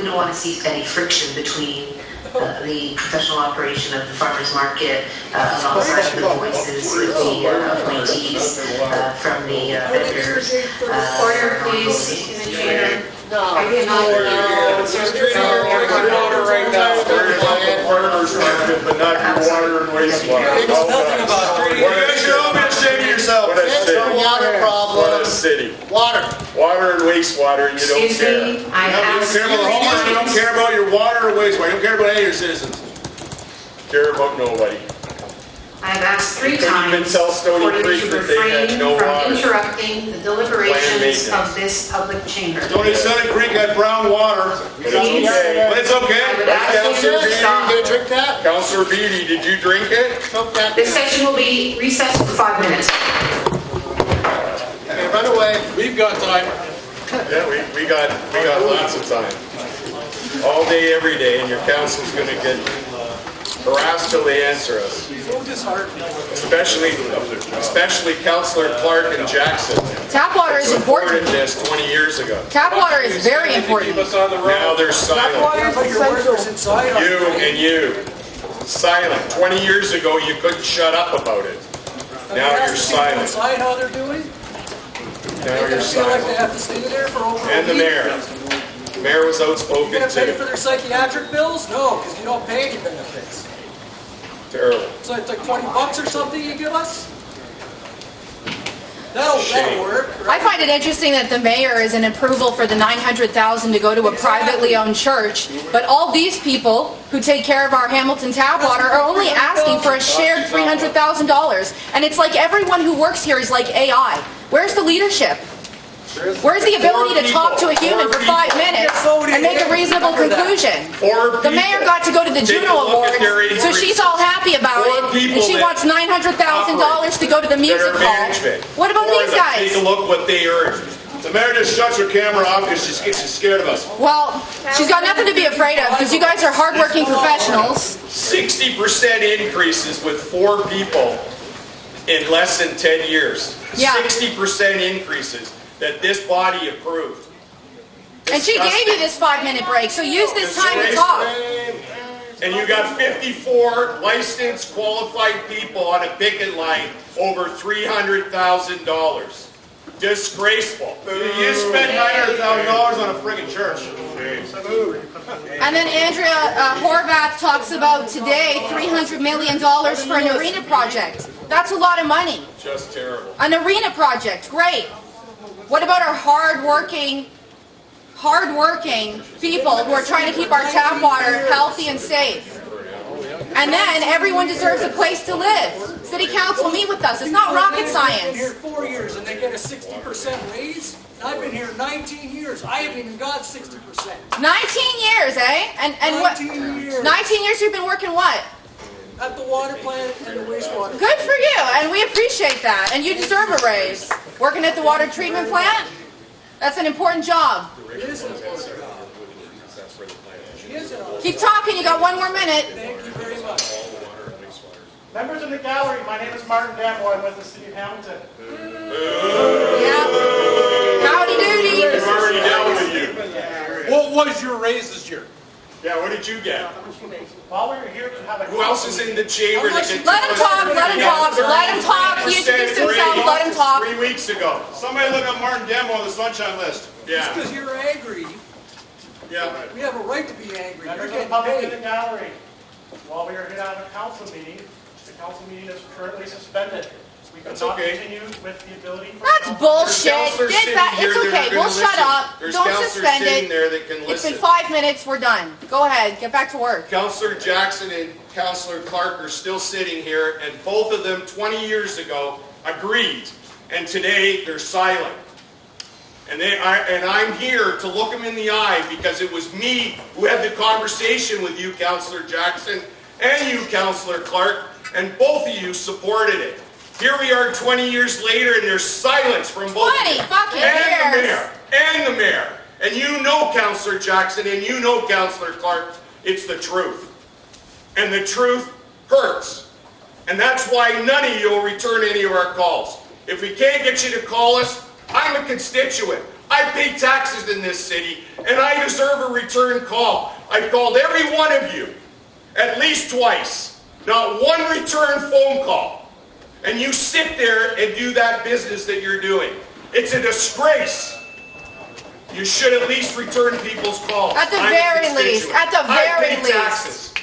we don't want to see any friction between the professional operation of the farmers market alongside the voices of the appointees from the vendors. Order, please, in the chamber. Water right now. Farmers market, but not your water and wastewater. Nothing about street. You guys should all be ashamed of yourself. What a city. Water problem. What a city. Water. Water and wastewater, and you don't care. Excuse me, I have You don't care about the homeless, you don't care about your water or wastewater, you don't care about any of your citizens. Care about nobody. I have asked 3 Couldn't even times tell Stony for you Creek to that they had refrain no from water. interrupting the deliberations maintenance. of this public chamber. Stony Creek had brown water, but it's Please. okay. But it's okay. I would ask you Councillor to Beatty, stop. You gonna drink that? Councillor Beatty, did you drink it? Choke that This down. session will be recessed for 5 minutes. Okay, run away. We've got time. Yeah, we got lots of time. All day, every day, and your council's gonna get harassed till they answer us. So disheartening. Especially Councillor Clark and Jackson. Tap water is Supported important. this 20 years ago. Tap water is very important. Keep us on the road. Now they're silent. But your workers inside. You and you. Silent. 20 years ago, you couldn't shut up about it. Now you're silent. Inside how they're doing. Now you're They feel like they silent. have to stay there for over And the a week. mayor. The mayor was You outspoken gonna pay for too. their psychiatric bills? No, because you don't pay any benefits. Terrible. So it's like $20 or something you give us? That'll work. I Right? find it interesting that the mayor is an approval for the $900,000 to go to a privately owned church, but all these people who take care of our Hamilton tap water are only asking for a shared $300,000. And it's like everyone who works here is like AI. Where's the leadership? Where's the ability to talk to a human for 5 minutes and make a reasonable conclusion? The mayor got to go to the Juno Awards, so she's all happy about it, and she wants $900,000 to go to the music hall. What about these guys? Take a look what they earn. The mayor just shuts her camera off because she's scared of us. Well, she's got nothing to be afraid of because you guys are hardworking professionals. 60% increases with 4 people in less than 10 years. Yeah. 60% increases that this body approved. And she gave you this 5-minute break, so use this time to talk. And you got 54 licensed, qualified people on a picket line over $300,000. Disgraceful. You spent $900,000 on a friggin' church. And then Andrea Horvath talks about today $300 million for an arena project. That's a lot of money. Just terrible. An arena project, great. What about our hardworking people who are trying to keep our tap water healthy and safe? And then everyone deserves a place to live. City council, meet with us. It's not rocket I've been science. here 4 years and they get a 60% raise. I've been here 19 years. I haven't even got 60%. 19 years, eh? And what? 19 years. 19 years you've been working what? At the water plant and the wastewater. Good for you, and we appreciate that. And you deserve a raise. Working at the water treatment plant? That's an important job. It is an important job. She is an Keep talking, you got 1 more minute. Thank you very much. Members of the gallery, my name is Martin Dambo. I'm with the City of Hamilton. Yeah. Howdy doody. I'm already down with you. What was your raise this year? Yeah, what did you get? While we were here to have a Who else is in the chamber that can Let him talk, let him talk, let him talk. He introduced himself, let him talk. 3 weeks ago. Somebody look at Martin Demo on the sunshine list. Just Yeah. because you're angry, Yeah. we have a right to be angry. You're members of the getting public in the paid. gallery. While we are here to have a council meeting, the council meeting is currently suspended. We That's cannot okay. continue with the ability for That's council- bullshit. Counselors Get sitting that. here It's that are okay. gonna We'll shut listen. up. There's Don't counselors suspend sitting it. there that can It's listen. been 5 minutes. We're done. Go ahead. Get back to work. Councillor Jackson and Councillor Clark are still sitting here, and both of them 20 years ago agreed, and today they're silent. And I'm here to look them in the eye because it was me who had the conversation with you, Councillor Jackson, and you, Councillor Clark, and both of you supported it. Here we are 20 years later, and there's silence from both of 20 you. fucking And years. the mayor. And the mayor. And you know, Councillor Jackson, and you know, Councillor Clark, it's the truth. And the truth hurts. And that's why none of you will return any of our calls. If we can't get you to call us, I'm a constituent. I pay taxes in this city, and I deserve a return call. I've called every one of you at least twice. Not one return phone call. And you sit there and do that business that you're doing. It's a disgrace. You should at least return people's calls. At the very least. At the very least. Taxes.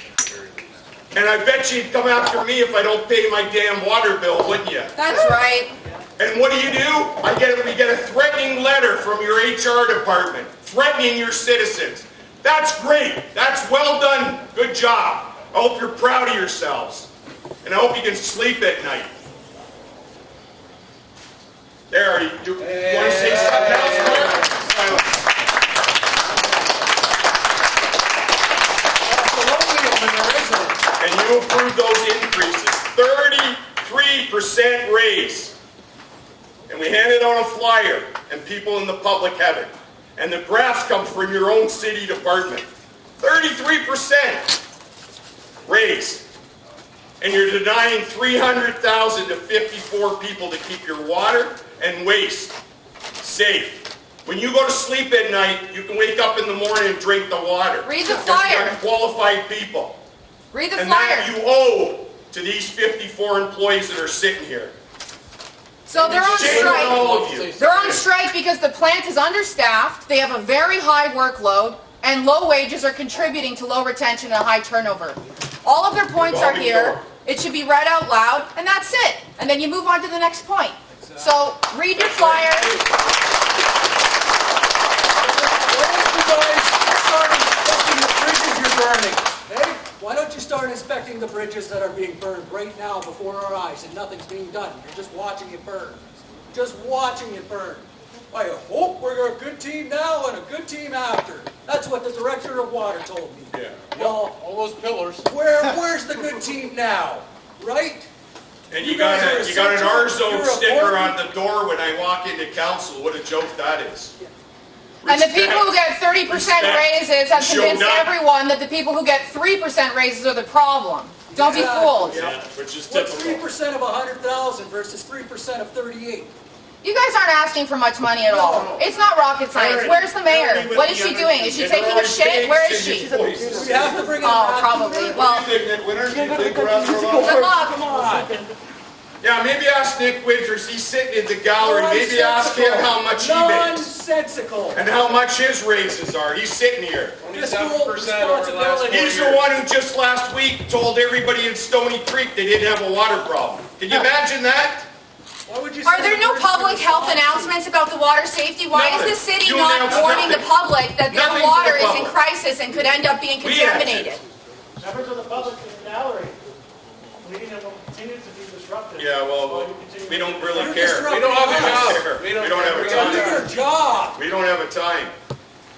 And I bet you'd come after me if I don't pay my damn water bill, wouldn't you? That's right. And what do? We get a threatening letter from your HR department, threatening your citizens. That's great. That's well done. Good job. I hope you're proud of yourselves. And I hope you can sleep at night. There, you want to say something else, Mayor? And you approved those increases. 33% raise. And we handed out a flyer, and people in the public have it. And the graphs come from your own city department. 33% raise. And you're denying 300,000 to 54 people to keep your water and waste safe. When you go to sleep at night, you can wake up in the morning and drink the water. Read the flyer. You're qualified people. Read the And flyer. that you owe to these 54 employees that are sitting here. So they're on Shame on all strike. of you. They're on strike because the plant is understaffed, they have a very high workload, and low wages are contributing to low retention and high turnover. All of their points are here. It should be read out loud, and that's it. And then you move on to the next point. So read your flyer. Why don't you start inspecting the bridges that are being burned right now before our eyes and nothing's being done? You're just watching it burn. Just watching it burn. I hope we're a good team now and a good team after. That's what the director of water told me. Yeah. Well, All those pillars. where's the good team now? Right? And You you got guys are an essential. R-zone You're sticker important. on the door when I walk into council. What a joke that is. And the people who get 30% Respect. raises have Show convinced up. everyone that the people who get 3% raises are the problem. Don't be fooled. Yeah, which is What's typical. 3% of 100,000 versus 3% of 38? You guys aren't asking for much money at all. It's not rocket science. Where's the mayor? What is she doing? Is she taking a shit? Where is she? We have to bring it Oh, back. probably. Well, good luck. Come on. Yeah, maybe ask Nick Winters. He's sitting in the gallery. Maybe ask him how much he makes Nonsensical. and how much his raises are. He's sitting here. Fiscal responsibility. He's the one who just last week told everybody in Stony Creek they didn't have a water problem. Can you imagine that? Why would you Are say there the no person public health responsible? announcements about the water safety? Why is the city You not announced warning the nothing. public that their Nothing to water the is in public. crisis and could end up being We contaminated? Members of the public in the gallery. Meeting that will continue to be disrupted. Yeah, well, we don't really You're care. disrupting We don't have a us. job. We don't have a Do time. your job. We don't have a time.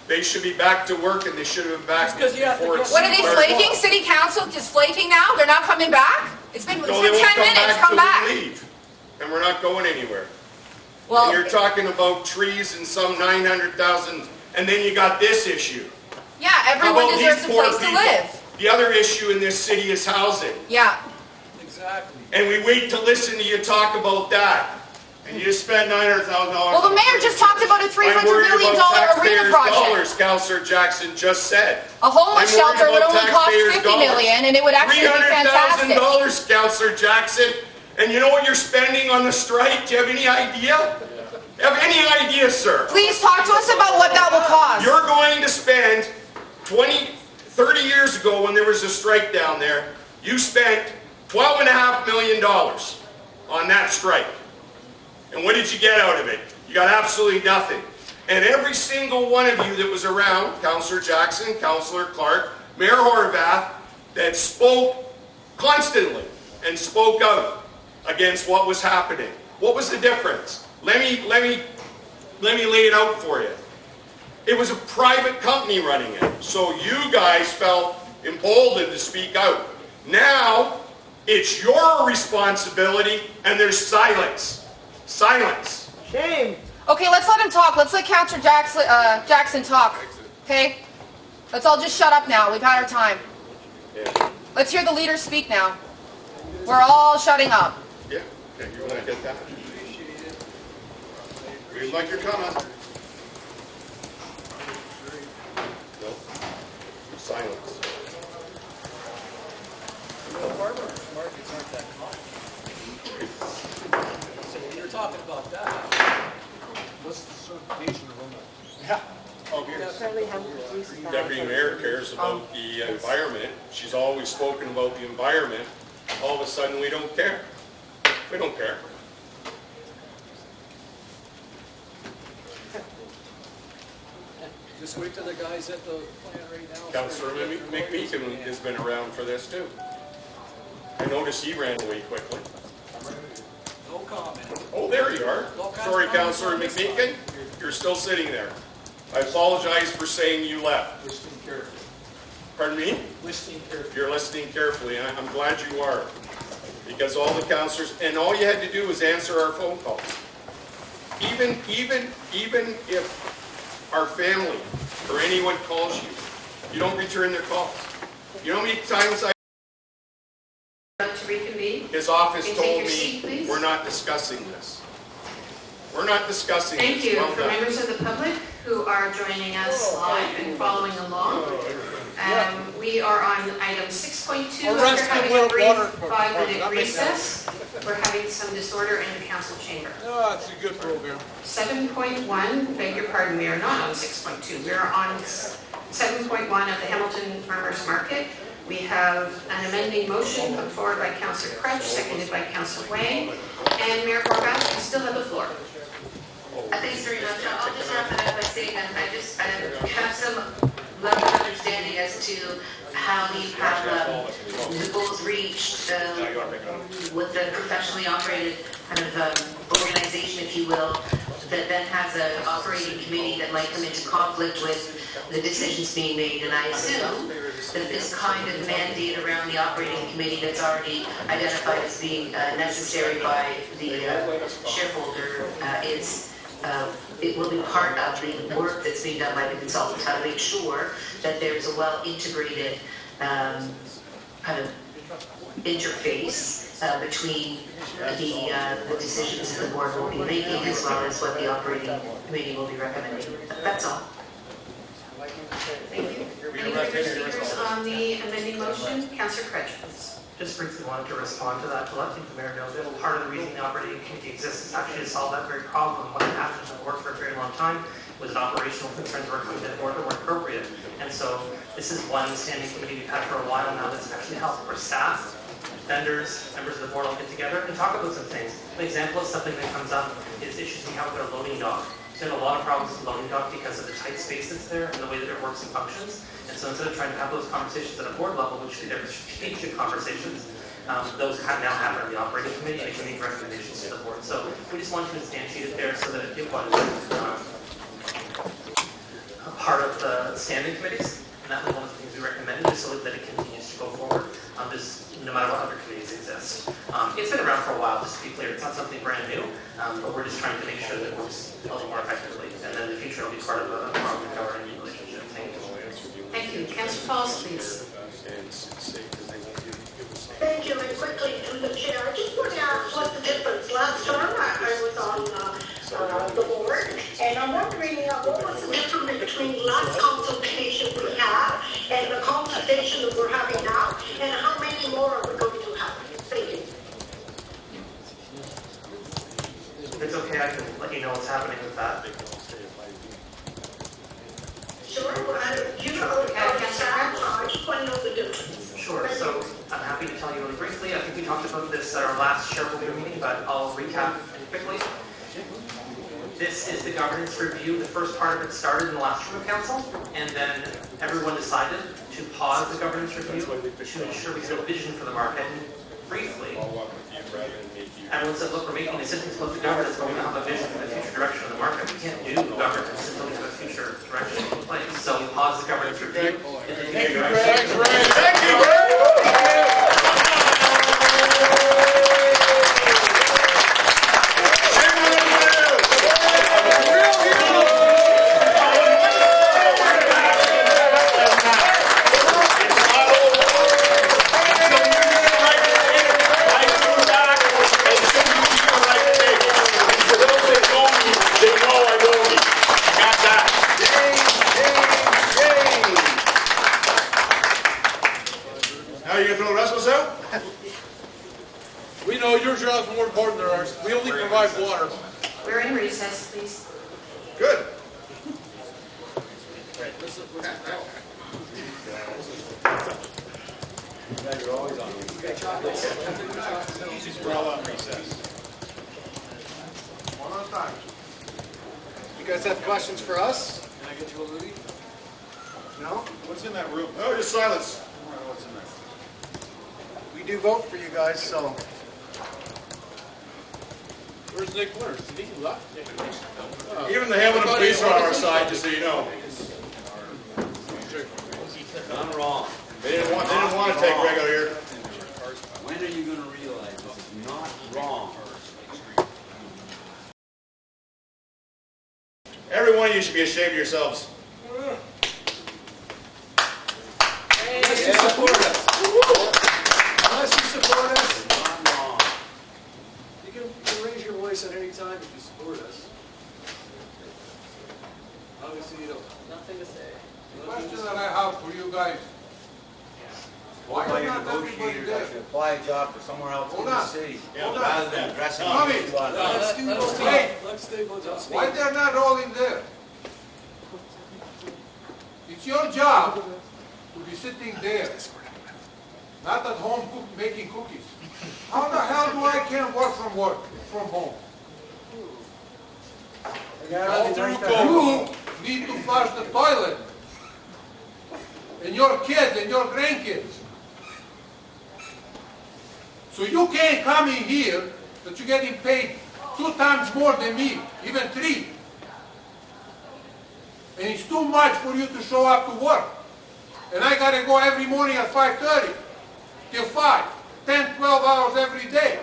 They should be back to work, and they should have been back Just 'cause you have to before get- it's What are they started. flaking? City council just flaking now? They're not coming back? It's been No, 10 they won't come minutes. back Come till back. we leave, and we're not going anywhere. Well, And you're talking about trees and some 900,000, and then you got this issue. yeah, How everyone about deserves these a poor place to people? live. The other issue in this city is housing. Yeah. Exactly. And we wait to listen to you talk about that. And you just spend $900,000. Well, the mayor just talked about a $300 million arena project. Dollars, Councillor Jackson just said. A homeless I'm worried shelter would about only cost taxpayers' $50 dollars. million, and it would actually be fantastic. $300,000, Councillor Jackson. And you know what you're spending on the strike? Do you have any idea? You have any idea, sir? Please talk to us about what that will cost. You're going to spend 30 years ago when there was a strike down there, you spent $12.5 million on that strike. And what did you get out of it? You got absolutely nothing. And every single one of you that was around, Councillor Jackson, Councillor Clark, Mayor Horvath, that spoke constantly and spoke out against what was happening. What was the difference? Let me lay it out for you. It was a private company running it. So you guys felt emboldened to speak out. Now, it's your responsibility, and there's silence. Silence. Shame. Okay, let's let him talk. Let's let Councillor Jackson talk. Okay? Let's all just shut up now. We've had our time. Yeah. Let's hear the leaders speak now. We're all shutting up. Yeah. Okay, you want to get that? Green like you're coming. Silence. Farmers markets aren't that common. So when you're talking about that, What's the certification of them? Yeah. Oh, Deputy Mayor cares about the environment. She's always spoken about the environment. All of a sudden, we don't care. We don't care. just wait till the guys at the plant right now. Councillor McMeekin has been around for this too. I noticed he ran away quickly. No comment. Oh, there you are. Sorry, Councillor McMeekin. You're still sitting there. I apologize for saying you left. Listening carefully. Pardon me? Listening carefully. You're listening carefully, and I'm glad you are. Because all the councillors, and all you had to do was answer our phone calls. Even if our family or anyone calls you, you don't return their calls. You know how many times To reconvene. his office Can you take told your seat, me, please? we're not discussing this. We're not discussing this. Thank you. Well For done. members of the public who are joining us live and following along, we are on item 6.2 after having a brief 5-minute recess. We're having some disorder in the council chamber. No, it's a good program. 7.1, beg your pardon, we are not on 6.2. We are on 7.1 of the Hamilton Farmers Market. We have an amending motion put forward by Councillor Crutch, seconded by Councillor Wang, and Mayor Horvath, you still have the floor. Thanks very much. I'll just wrap it up by saying that I just have some level of understanding as to how we have the goals reached with the professionally operated kind of organization, if you will, that then has an operating committee that might come into conflict with the decisions being made. And I assume that this kind of mandate around the operating committee that's already identified as being necessary by the shareholder it will be part of the work that's being done by the consultants, how to make sure that there's a well-integrated kind of interface between the decisions that the board will be making as well as what the operating committee will be recommending. That's all. Thank you. Any further speakers on the amending motion? Councillor Crutch, please. Just briefly wanted to respond to that, to let the mayor know that part of the reason the operating committee exists is actually to solve that very problem. What happened in the board for a very long time was that operational concerns were coming to the board that weren't appropriate. And so this is one standing committee we've had for a while now that's actually helped our staff, vendors, members of the board all get together and talk about some things. An example of something that comes up is issues we have with our loading dock. There's been a lot of problems with the loading dock because of the tight space that's there and the way that it works and functions. And so instead of trying to have those conversations at a board level, which should be different strategic conversations, those now happen in the operating committee and it can make recommendations to the board. So we just wanted to instantiate it there so that it was a part of the standing committees. And that was one of the things we recommended, just so that it continues to go forward, no matter what other committees exist. It's been around for a while, just to be clear. It's not something brand new, but we're just trying to make sure that it works a little more effectively. And then in the future, it'll be part of a governing relationship. Thank you. Thank you. Councillor Pauls, please. Thank you, and quickly to the chair. I just want to ask what the difference. Last time I was on the board, and I'm wondering what was the difference between the last consultation we had and the consultation that we're having now, and how many more are we going to have? Thank you. If it's okay, I can let you know what's happening with that. Sure. You know, I just want to know the difference. Sure. So I'm happy to tell you really briefly. I think we talked about this at our last shareholder meeting, but I'll recap quickly. This is the governance review. The first part of it started in the last room of council, and then everyone decided to pause the governance review to ensure we set a vision for the market. Briefly, everyone said, look, we're making decisions about the governance, but we don't have a vision for the future direction of the market. We can't do governance until we have a future direction in place. So we paused the governance review. Thank you. We know your job's more important than ours. We only provide water. We're in recess, please. Good. We're all on recess. One at a time. You guys have questions for us? Can I get you a Louis? No? What's in that room? No, just silence. What's in there? We do vote for you guys, so. Where's Nick Winters? Did he left? Even the Hamilton police are on our side, just so you know. Done wrong. They didn't want to take regular here. When are you going to realize this is not wrong? Every one of you should be ashamed of yourselves. Unless you support us. Unless you support us. Not wrong. You can raise your voice at any time if you support us. Obviously, you don't. Nothing to say. The question that I have for you guys. Why Why is your not everybody negotiators there? actually apply a job for somewhere else in Hold the on. city Hold on. rather than addressing Tommy. issues on Let's do those Hey. Let's stay on top. Why they're not all in there? It's your job to be sitting there, not at home making cookies. How the hell do I can work from home? All through COVID, you need to flush the toilet. And your kids and your grandkids. So you can't come in here that you're getting paid 2 times more than me, even 3. And it's too much for you to show up to work. And I gotta go every morning at 5:30 till 5, 10, 12 hours every day.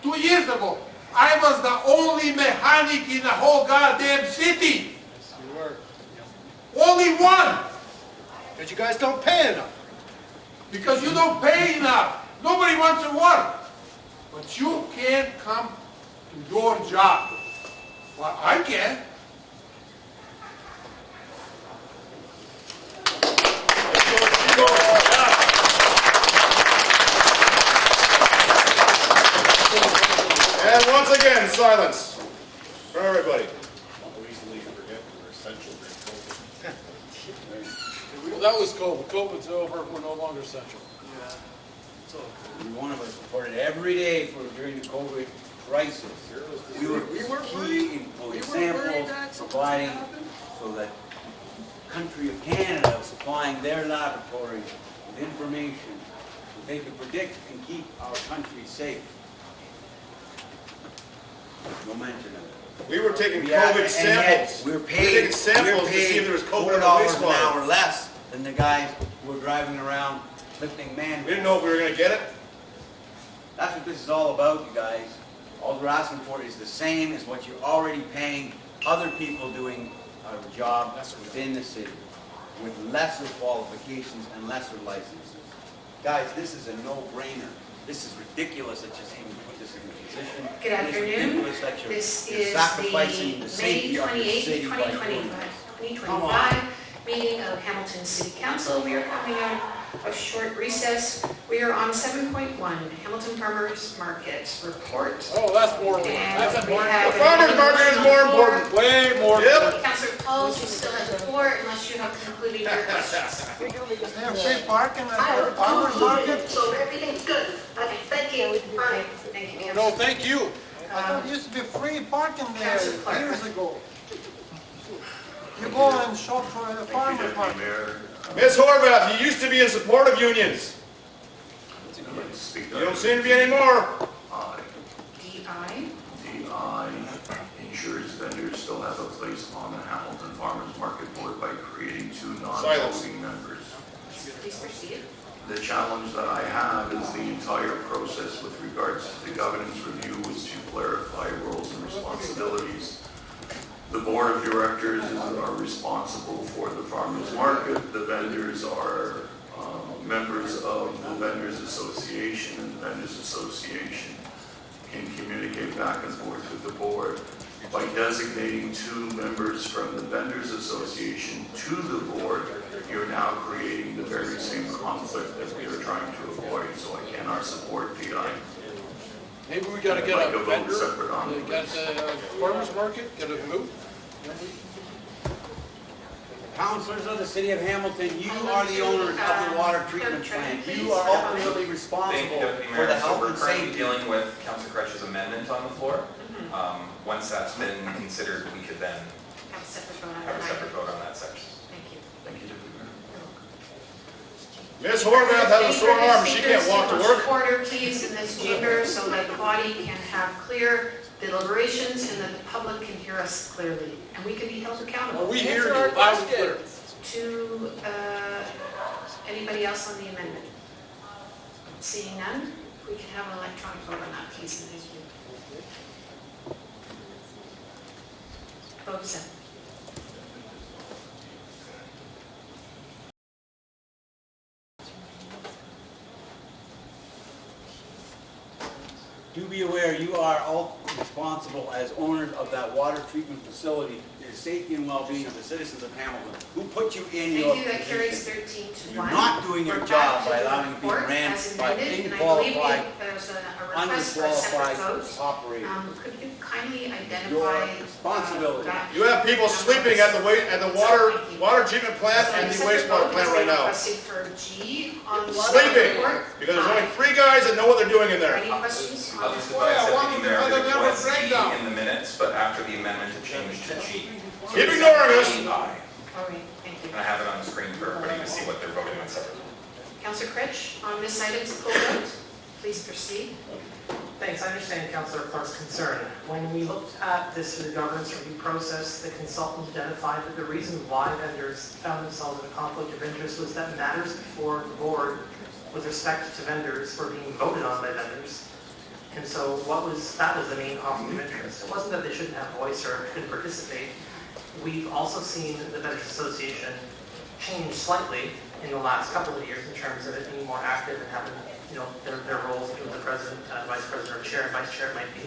2 years ago, I was the only mechanic in the whole goddamn city. Yes, you were. Only one. Because you guys don't pay enough. Because you don't pay enough. Nobody wants to work. But you can't come to your job. Well, I can. And once again, silence for everybody. Well, that was COVID. COVID's over. We're no longer essential. Every one of us reported every day during the COVID crisis. We were key in pulling samples, providing so that country of Canada was supplying their laboratories with information so they could predict and keep our country safe. No mention of it. We were taking Yeah, COVID and samples. yet we're We paid, were taking samples to see if there was COVID in the $4 an wastewater. hour less than the guys who were driving around lifting man. We didn't know if we were going to get it. That's what this is all about, you guys. All we're asking for is the same as what you're already paying other people doing a job within the city with lesser qualifications and lesser licenses. Guys, this is a no-brainer. This is ridiculous that you even put this in the position. Good It is afternoon. ridiculous that you're This you're is sacrificing the the May safety of your 28th, city by doing 2025 meeting of Hamilton City Council. We are coming out of short recess. We are on 7.1, Hamilton Farmers Market Report. Oh, that's more. And That's we important. have The farmer's market is more important. Way more. Yep. Councillor Pauls, you still have the floor unless you have concluded your questions. They have free parking I at the have farmer's market. so everything's good. Okay, thank you. Bye. Thank you, No, Councillor. thank you. I thought it used to be free parking there Councillor Clark. years ago. You go and shop for the farmer's market. Ms. Horvath, you used to be in support of unions. You don't seem to be anymore. DI. DI ensures vendors still have a place on the Hamilton Farmers Market Board by creating 2 non-voting members. Please proceed. The challenge that I have is the entire process with regards to the governance review was to clarify roles and responsibilities. The board of directors are responsible for the farmers market. The vendors are members of the Vendors Association, and the Vendors Association can communicate back and forth with the board. By designating 2 members from the Vendors Association to the board, you're now creating the very same conflict that we are trying to avoid, so I cannot support DI. Maybe we gotta get Like a a vote vendor, separate on the get list. the farmer's market, get it moved. Councilors of the city of Hamilton, you are the owners of the water treatment plant. You are ultimately Thank responsible you, Deputy for Mayor. the So health we're and currently safety. dealing with Councilor Crutch's amendment on the floor. Once that's been considered, we could then Have a separate vote on have a that. separate vote on that section. Thank you. Thank you, Deputy Mayor. Ms. Horvath has a sore arm, she can't walk to work. Order, please, in this chamber, so that the body can have clear deliberations and that the public can hear us clearly, and we can be held accountable. We hear you Answer our loud and clear. questions. To anybody else on the amendment? Seeing none, we can have an electronic vote on that, please, and thank you. Vote is in. Do be aware, you are all responsible as owners of that water treatment facility, the safety and well-being of the citizens of Hamilton, who put you in your Thank you, that carries position. 13 to You're 1. not doing your We're job back by to the allowing it to be report ran as by amended, and I believe unqualified, there's a request for a separate vote. underqualified operators. Could you kindly Your identify? responsibility. You have people sleeping at the water treatment plant and the wastewater plant right now. Requesting for G on the Sleeping, report. because there's only 3 guys that know what they're doing in there. Any questions? I'll just Well, advise one Deputy of the Mayor other that it members was break G down. in the minutes, but after the amendment it changed to G. Keep ignoring us. Aye. All right, thank you. And I have it on the screen for everybody to see what they're voting on separately. Councillor Critch, on this item's pulled out. Please proceed. Thanks. I understand Councillor Clark's concern. When we looked at this through the governance review process, the consultant identified that the reason why vendors found themselves in a conflict of interest was that matters before the board with respect to vendors were being voted on by vendors. And so that was the main conflict of interest. It wasn't that they shouldn't have voice or couldn't participate. We've also seen the Vendors Association change slightly in the last couple of years in terms of it being more active and having, their roles with the president, vice president, or chair and vice chair might be.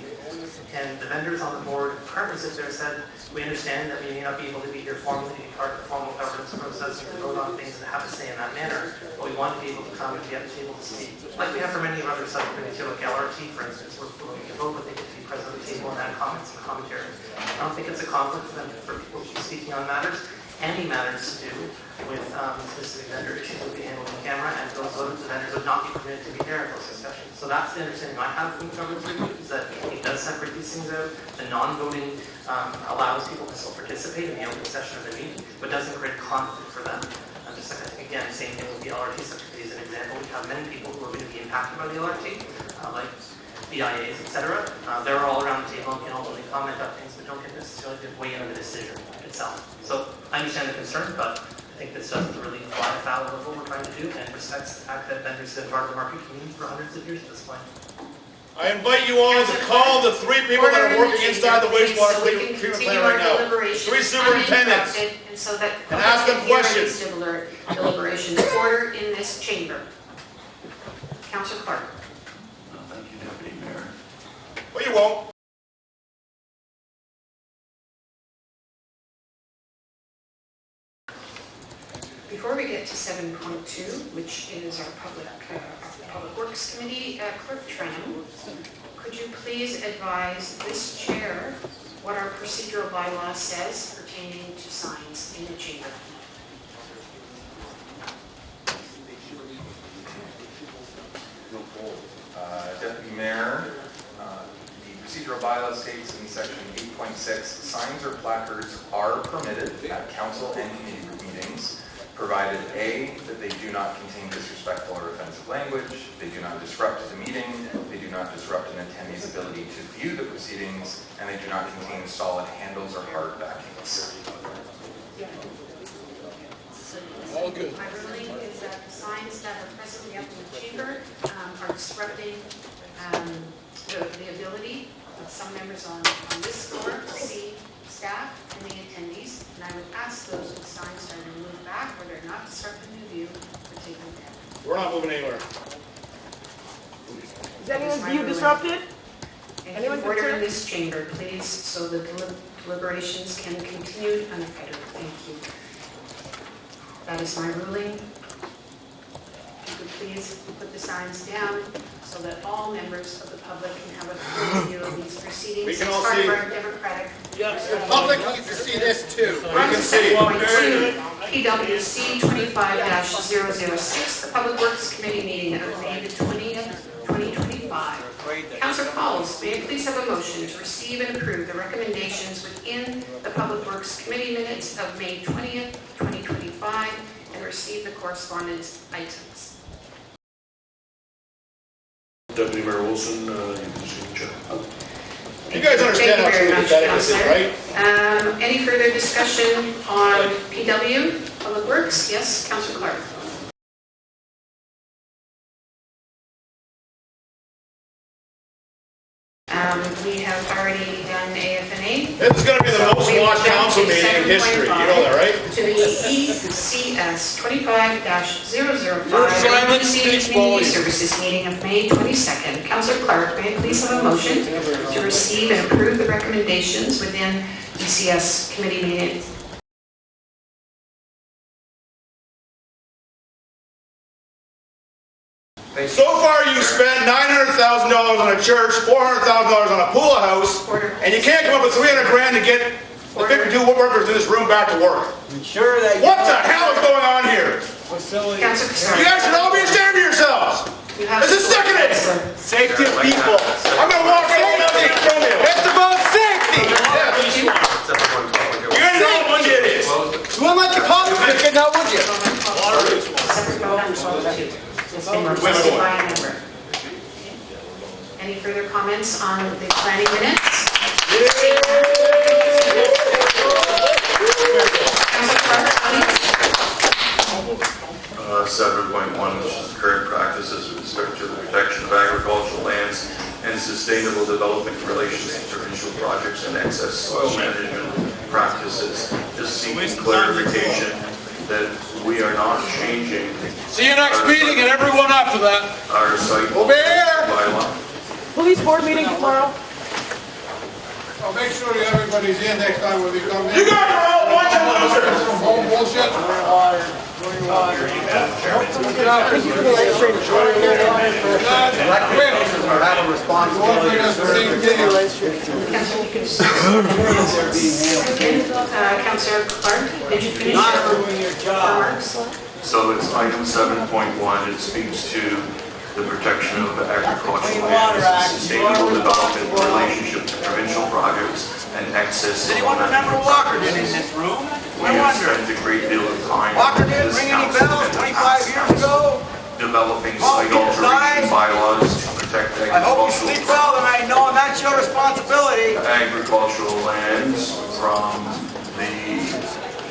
And the vendors on the board currently sit there said, we understand that we may not be able to be here formally to be part of the formal governance process and to vote on things and have a say in that manner, but we want to be able to come and be at the table to speak. Like we have for many of other subcommittees, like LRT, for instance, we're looking to vote, but they get to be present at the table and have comments and commentary. I don't think it's a conflict for them, for people to be speaking on matters. Any matters to do with specific vendor issues will be handled on camera, and those other vendors would not be permitted to be there in those discussions. So that's the understanding I have from the governance review, is that it does separate these things out. The non-voting allows people to still participate in the open session of the meeting, but doesn't create conflict for them. Just like, I think, again, same thing with the LRT subcommittee as an example. We have many people who are going to be impacted by the LRT, like BIAs, etc. They're all around the table and can ultimately comment on things, but don't get necessarily to weigh in on the decision itself. So I understand the concern, but I think this doesn't really fly afoul of what we're trying to do and respects the fact that vendors have been part of the market community for hundreds of years at this point. I invite you all to call the 3 people that are working inside the wastewater treatment plant right now. 3 superintendents. And so that And ask them questions. Deliberations order in this chamber. Councillor Clark. Thank you, Deputy Mayor. Well, you won't. Before we get to 7.2, which is our Public Works Committee, Clerk Trenum, could you please advise this chair what our procedural bylaw says pertaining to signs in the chamber? Deputy Mayor, the procedural bylaw states in section 8.6, signs or placards are permitted at council and committee meetings, provided A, that they do not contain disrespectful or offensive language, they do not disrupt the meeting, they do not disrupt an attendee's ability to view the proceedings, and they do not contain solid handles or hard backings. All good. My ruling is that the signs that are presently up in the chamber are disrupting the ability of some members on this floor to see staff and the attendees, and I would ask those with signs to either move back where they're not disrupting the view or take them down. We're not moving anywhere. Is anyone's view disrupted? And keep order in this chamber, please, so the deliberations can continue unfettered. Thank you. That is my ruling. If you you please put the signs down so that all members of the public can have a full view of these proceedings. We can as all part see. of our democratic. The public needs to see this too. We We're on can to see. 7.2, PWC 25-006, the Public Works Committee meeting of May the 20th, 2025. Councillor Pauls, may I please have a motion to receive and approve the recommendations within the Public Works Committee minutes of May 20th, 2025, and receive the correspondence items. Deputy Mayor Wilson, you can see the check. You guys understand how Thank you very much, sympathetic this is, Councillor. right? Any further discussion on PW, Public Works? Yes, Councillor Clark. We have already done AFNA. This is going to be the most watched council meeting in history. You know that, right? To the ECS 25-005, Receiving Community Services meeting of May 22nd. Councillor Clark, may I please have a motion to receive and approve the recommendations within ECS committee meetings? So far, you spent $900,000 on a church, $400,000 on a pool house, and you can't come up with $300 grand to get the 52 workers in this room back to work. Ensure that What the hell is going on here? facility. You guys should all be ashamed of yourselves. This is sickening. Safety of people. I'm going to walk right out there from you. It's about safety. You guys know what it is. You wouldn't let the cops pick it now, would you? It's been requested by a member. Any further comments on the planning minutes? Councillor Clark, please. 7.1, which is current practices with respect to the protection of agricultural lands and sustainable development in relation to provincial projects and excess soil management practices. Just seeking clarification that we are not changing. See you next meeting and everyone after that. Our site bylaw. Police board meeting tomorrow. I'll make sure everybody's here next time when we come in. You guys are all a bunch of losers. Some home bullshit. Have a responsibility. Councillor Clark, did you finish Not your doing your job. remarks? So it's item 7.1. It speaks to the protection of agricultural Clean Water lands, Act. sustainable development in relationship to provincial projects and excess. Does anyone remember Walker did in this room? We have spent a great deal of time. Walker in didn't this ring any council bells and the 25 past years council ago. Developing Well, site you alteration decide. bylaws to protect I hope you agricultural sleep well tonight, knowing that's your responsibility. agricultural lands from the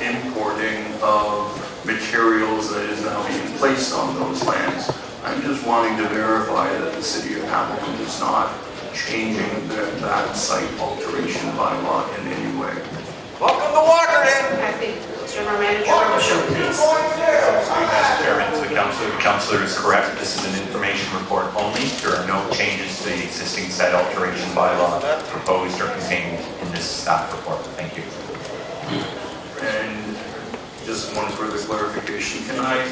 importing of materials that is now being placed on those lands. I'm just wanting to verify that the city of Hamilton is not changing that site alteration bylaw in any way. Welcome to Walkerton. I think General Manager Robichaud, please. Madam Chairman, to the councillor. The councillor is correct. This is an information report only. There are no changes to the existing site alteration bylaw proposed or contained in this staff report. Thank you. And just one further clarification, can I